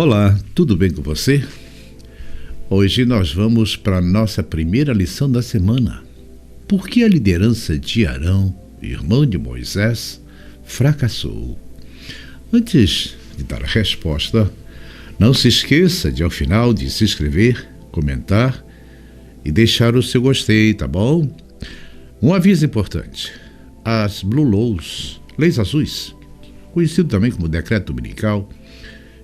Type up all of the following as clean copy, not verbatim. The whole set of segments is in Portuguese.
Olá, tudo bem com você? Hoje nós vamos para a nossa primeira lição da semana. Por que a liderança de Arão, irmão de Moisés, fracassou? Antes de dar a resposta, não se esqueça de, ao final, de se inscrever, comentar e deixar o seu gostei, tá bom? Um aviso importante. As Blue Laws, leis azuis, conhecido também como decreto dominical,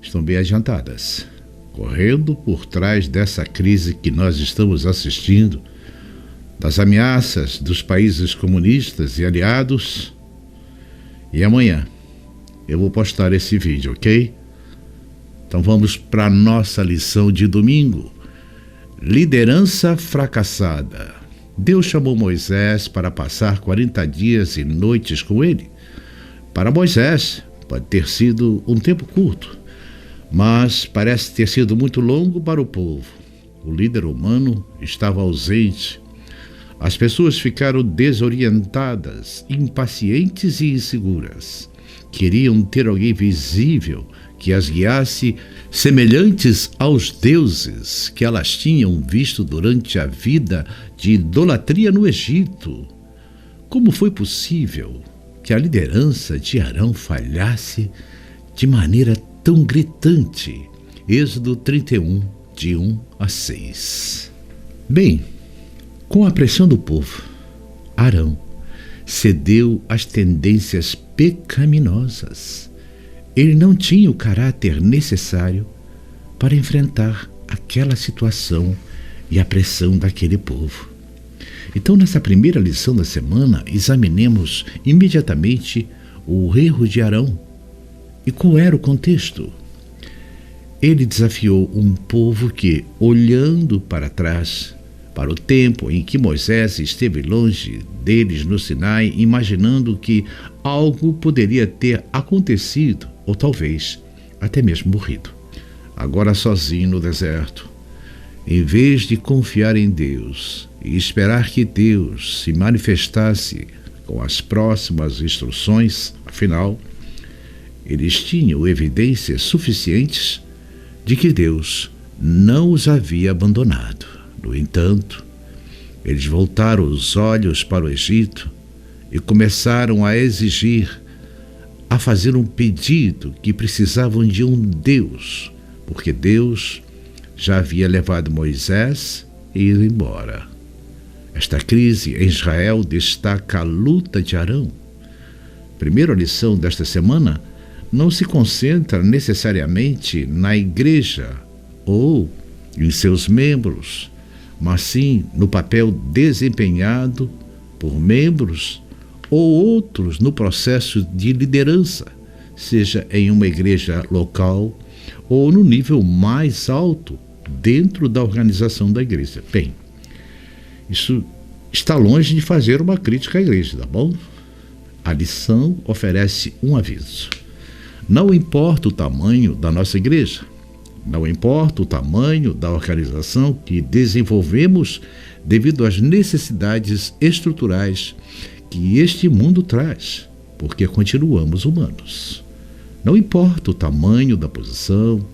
estão bem adiantadas, correndo por trás dessa crise que nós estamos assistindo, das ameaças dos países comunistas e aliados. E amanhã eu vou postar esse vídeo, ok? Então vamos para a nossa lição de domingo. Liderança fracassada. Deus chamou Moisés para passar 40 dias e noites com ele. Para Moisés, pode ter sido um tempo curto, mas parece ter sido muito longo para o povo. O líder humano estava ausente. As pessoas ficaram desorientadas, impacientes e inseguras. Queriam ter alguém visível que as guiasse, semelhantes aos deuses que elas tinham visto durante a vida de idolatria no Egito. Como foi possível que a liderança de Arão falhasse de maneira tão gritante? Êxodo 31, de 1 a 6. Bem, com a pressão do povo, Arão cedeu às tendências pecaminosas. Ele não tinha o caráter necessário para enfrentar aquela situação e a pressão daquele povo. Então, nessa primeira lição da semana, examinemos imediatamente o erro de Arão. E qual era o contexto? Ele desafiou um povo que, olhando para trás, para o tempo em que Moisés esteve longe deles no Sinai, imaginando que algo poderia ter acontecido, ou talvez até mesmo morrido, agora sozinho no deserto. Em vez de confiar em Deus e esperar que Deus se manifestasse com as próximas instruções, afinal, eles tinham evidências suficientes de que Deus não os havia abandonado. No entanto, eles voltaram os olhos para o Egito e começaram a exigir, a fazer um pedido que precisavam de um Deus, porque Deus já havia levado Moisés e ido embora. Esta crise em Israel destaca a luta de Arão. Primeira lição desta semana não se concentra necessariamente na igreja ou em seus membros, mas sim no papel desempenhado por membros ou outros no processo de liderança, seja em uma igreja local ou no nível mais alto dentro da organização da igreja. Bem, isso está longe de fazer uma crítica à igreja, tá bom? A lição oferece um aviso. Não importa o tamanho da nossa igreja, não importa o tamanho da organização que desenvolvemos devido às necessidades estruturais que este mundo traz, porque continuamos humanos. Não importa o tamanho da posição,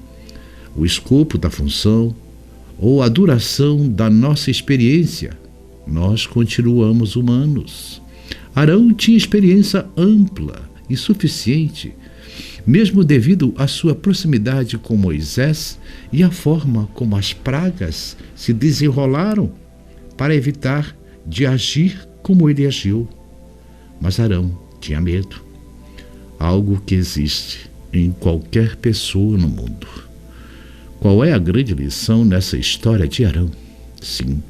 o escopo da função ou a duração da nossa experiência, nós continuamos humanos. Arão tinha experiência ampla e suficiente, mesmo devido à sua proximidade com Moisés e à forma como as pragas se desenrolaram para evitar de agir como ele agiu. Mas Arão tinha medo, algo que existe em qualquer pessoa no mundo. Qual é a grande lição nessa história de Arão? Sim,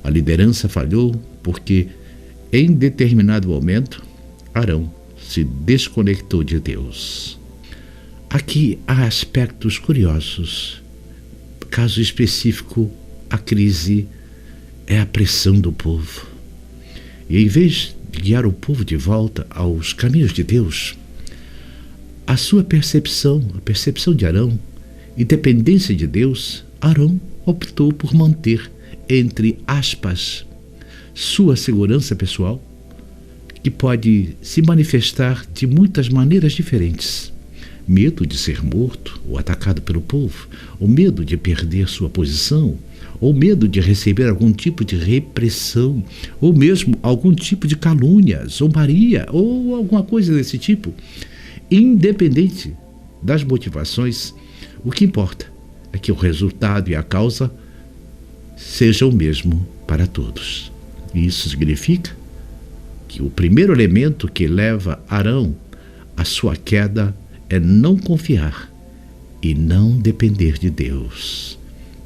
a liderança falhou porque, em determinado momento, Arão se desconectou de Deus. Aqui há aspectos curiosos. Caso específico, a crise é a pressão do povo. E em vez de guiar o povo de volta aos caminhos de Deus, a sua percepção, a percepção de Arão e dependência de Deus, Arão optou por manter, entre aspas, sua segurança pessoal, que pode se manifestar de muitas maneiras diferentes, medo de ser morto ou atacado pelo povo, ou medo de perder sua posição, ou medo de receber algum tipo de repressão, ou mesmo algum tipo de calúnia, zombaria, ou alguma coisa desse tipo. Independente das motivações, o que importa é que o resultado e a causa sejam o mesmo para todos. E isso significa que o primeiro elemento que leva Arão à sua queda é não confiar e não depender de Deus.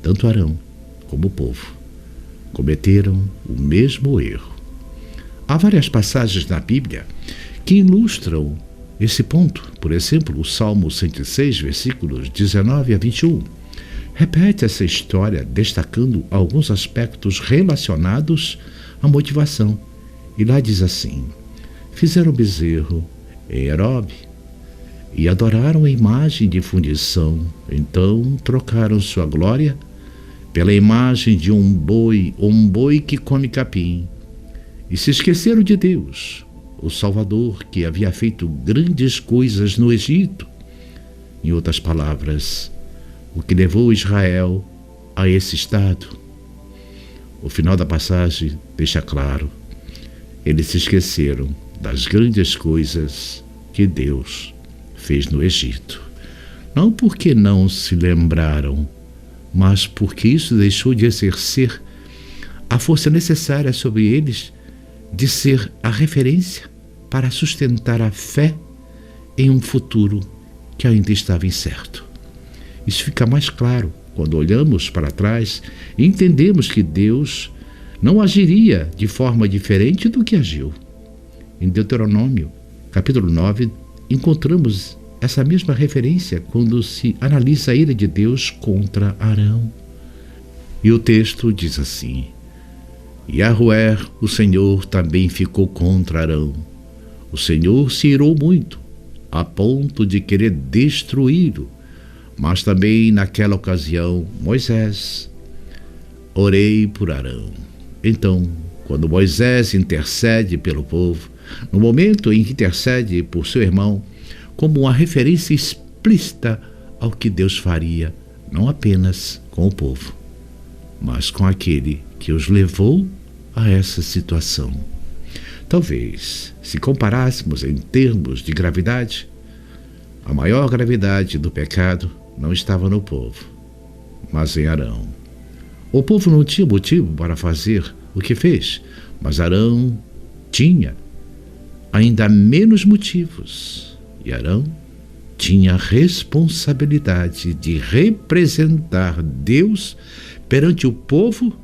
Tanto Arão como o povo cometeram o mesmo erro. Há várias passagens na Bíblia que ilustram esse ponto. Por exemplo, o Salmo 106, versículos 19 a 21. Repete essa história destacando alguns aspectos relacionados à motivação. E lá diz assim: fizeram bezerro em Herobe e adoraram a imagem de fundição. Então trocaram sua glória pela imagem de um boi que come capim. E se esqueceram de Deus, o Salvador, que havia feito grandes coisas no Egito. Em outras palavras, o que levou Israel a esse estado. O final da passagem deixa claro: eles se esqueceram das grandes coisas que Deus fez no Egito. Não porque não se lembraram, mas porque isso deixou de exercer a força necessária sobre eles de ser a referência para sustentar a fé em um futuro que ainda estava incerto. Isso fica mais claro quando olhamos para trás e entendemos que Deus não agiria de forma diferente do que agiu. Em Deuteronômio, capítulo 9, encontramos essa mesma referência quando se analisa a ira de Deus contra Arão. E o texto diz assim: Yahweh, o Senhor, também ficou contra Arão. O Senhor se irou muito, a ponto de querer destruí-lo. Mas também naquela ocasião, Moisés, orei por Arão. Então, quando Moisés intercede pelo povo, no momento em que intercede por seu irmão, como uma referência explícita ao que Deus faria, não apenas com o povo, mas com aquele que os levou a essa situação. Talvez, se comparássemos em termos de gravidade, a maior gravidade do pecado não estava no povo, mas em Arão. O povo não tinha motivo para fazer o que fez, mas Arão tinha ainda menos motivos. E Arão tinha a responsabilidade de representar Deus perante o povo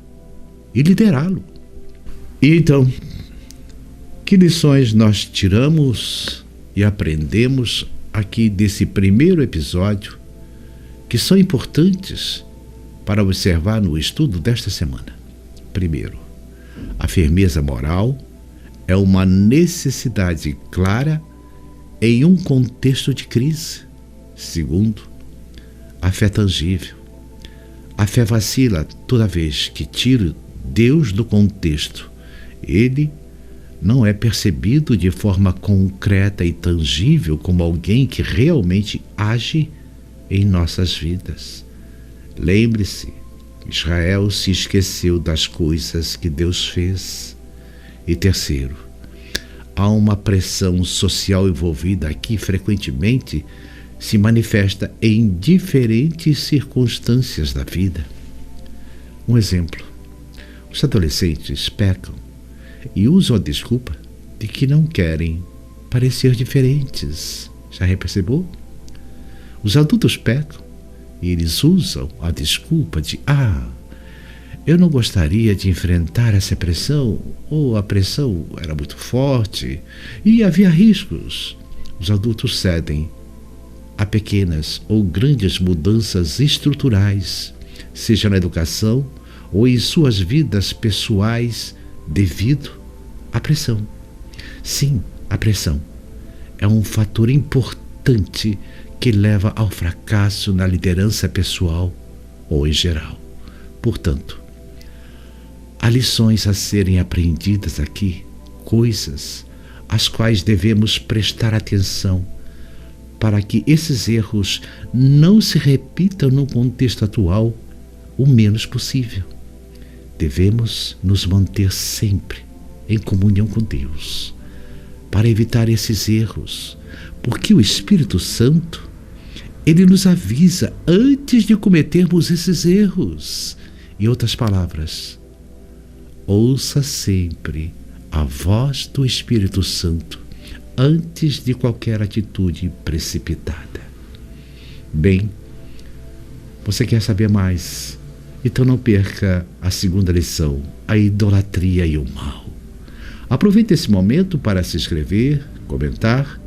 e liderá-lo. E então, que lições nós tiramos e aprendemos aqui desse primeiro episódio, que são importantes para observar no estudo desta semana? Primeiro, a firmeza moral é uma necessidade clara em um contexto de crise. Segundo, a fé tangível. A fé vacila toda vez que tira Deus do contexto. Ele não é percebido de forma concreta e tangível como alguém que realmente age em nossas vidas. Lembre-se, Israel se esqueceu das coisas que Deus fez. E terceiro, há uma pressão social envolvida que frequentemente se manifesta em diferentes circunstâncias da vida. Um exemplo: os adolescentes pecam e usam a desculpa de que não querem parecer diferentes. Já percebeu? Os adultos pecam e eles usam a desculpa de eu não gostaria de enfrentar essa pressão, ou a pressão era muito forte e havia riscos. Os adultos cedem a pequenas ou grandes mudanças estruturais, seja na educação ou em suas vidas pessoais, devido à pressão. Sim, a pressão é um fator importante que leva ao fracasso na liderança pessoal ou em geral. Portanto, há lições a serem aprendidas aqui, coisas às quais devemos prestar atenção para que esses erros não se repitam no contexto atual o menos possível. Devemos nos manter sempre em comunhão com Deus para evitar esses erros, porque o Espírito Santo, ele nos avisa antes de cometermos esses erros. Em outras palavras, ouça sempre a voz do Espírito Santo antes de qualquer atitude precipitada. Bem, você quer saber mais? Então não perca a segunda lição, a idolatria e o mal. Aproveite esse momento para se inscrever, comentar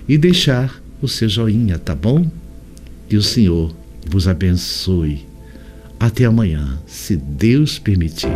e deixar o seu joinha, tá bom? Que o Senhor vos abençoe. Até amanhã, se Deus permitir.